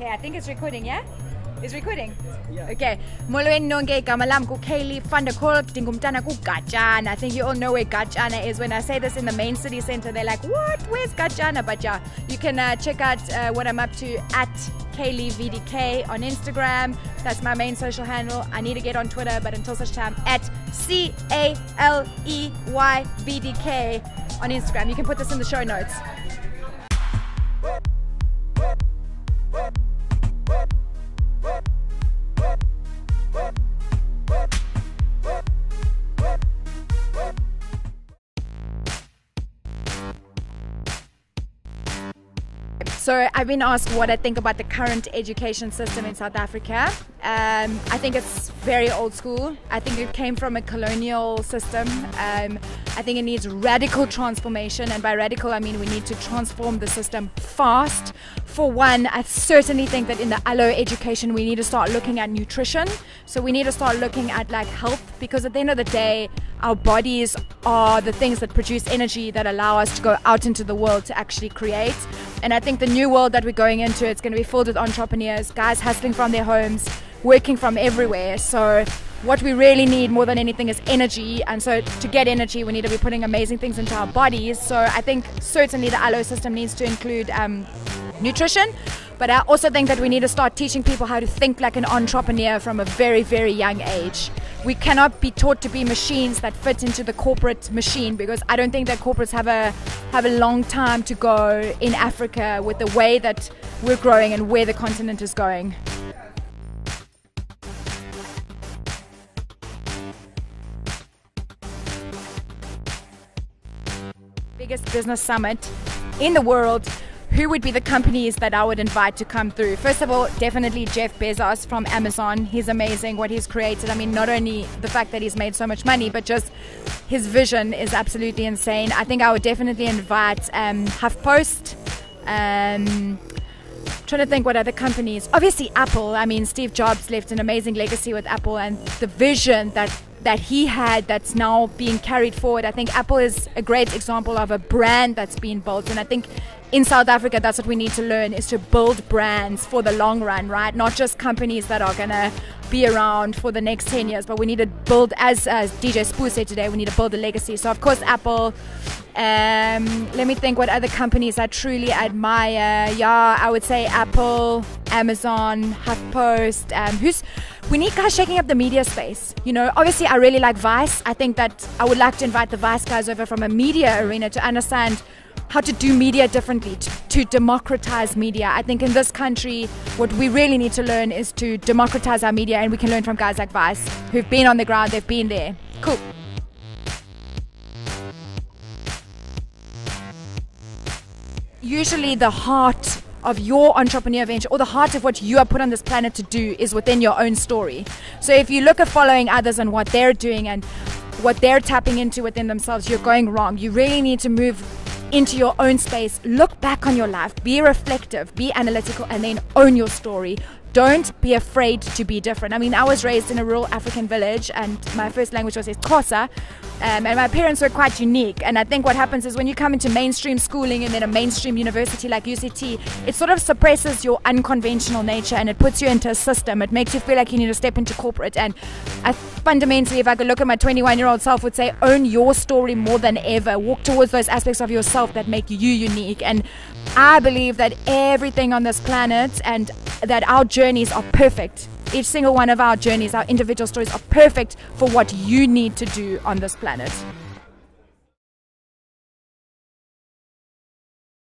Okay, I think it's recording, yeah? It's recording? Yeah. Okay. Molweni nonke igama lam ku Caley.Africa ndingumntana ku Gatshana. I think you all know where Gatshana is. When I say this in the main city center, they're like, what? Where's Gatshana? But yeah, you can check out what I'm up to at Caley.VDK on Instagram. That's my main social handle. I need to get on Twitter, but until such time, at CALEYVDK on Instagram. You can put this in the show notes. So I've been asked what I think about the current education system in South Africa. I think it's very old school. I think it came from a colonial system. I think it needs radical transformation, and by radical I mean we need to transform the system fast. For one, I certainly think that in the allo education we need to start looking at nutrition. So we need to start looking at like health, because at the end of the day our bodies are the things that produce energy that allow us to go out into the world to actually create. And I think the new world that we're going into, it's going to be filled with entrepreneurs, guys hustling from their homes, working from everywhere. So what we really need more than anything is energy. And so to get energy, we need to be putting amazing things into our bodies. So I think certainly the allo system needs to include nutrition. But I also think that we need to start teaching people how to think like an entrepreneur from a very, very young age. We cannot be taught to be machines that fit into the corporate machine, because I don't think that corporates have a long time to go in Africa with the way that we're growing and where the continent is going. Biggest business summit in the world. Who would be the companies that I would invite to come through? First of all, definitely Jeff Bezos from Amazon. He's amazing what he's created. I mean, not only the fact that he's made so much money, but just his vision is absolutely insane. I think I would definitely invite HuffPost. Trying to think what other companies. Obviously Apple. I mean, Steve Jobs left an amazing legacy with Apple, and the vision that he had that's now being carried forward. I think Apple is a great example of a brand that's been built, and I think in South Africa that's what we need to learn, is to build brands for the long run, right? Not just companies that are gonna be around for the next 10 years, but we need to build, as DJ Spoo said today, we need to build a legacy. So of course Apple. Let me think what other companies I truly admire. Yeah, I would say Apple, Amazon, HuffPost. We need guys shaking up the media space. You know, obviously I really like Vice. I think that I would like to invite the Vice guys over from a media arena to understand how to do media differently, to democratize media. I think in this country, what we really need to learn is to democratize our media, and we can learn from guys like Vice, who've been on the ground, they've been there. Cool. Usually the heart of your entrepreneur venture, or the heart of what you are put on this planet to do, is within your own story. So if you look at following others and what they're doing and what they're tapping into within themselves, you're going wrong. You really need to move into your own space, look back on your life, be reflective, be analytical, and then own your story. Don't be afraid to be different. I mean, I was raised in a rural African village, and my first language was Xhosa, and my parents were quite unique. And I think what happens is when you come into mainstream schooling and then a mainstream university like UCT, it sort of suppresses your unconventional nature and it puts you into a system. It makes you feel like you need to step into corporate. And I fundamentally, if I could look at my 21-year-old self, would say own your story more than ever. Walk towards those aspects of yourself that make you unique. And I believe that everything on this planet, and that our journeys are perfect. Each single one of our journeys, our individual stories, are perfect for what you need to do on this planet.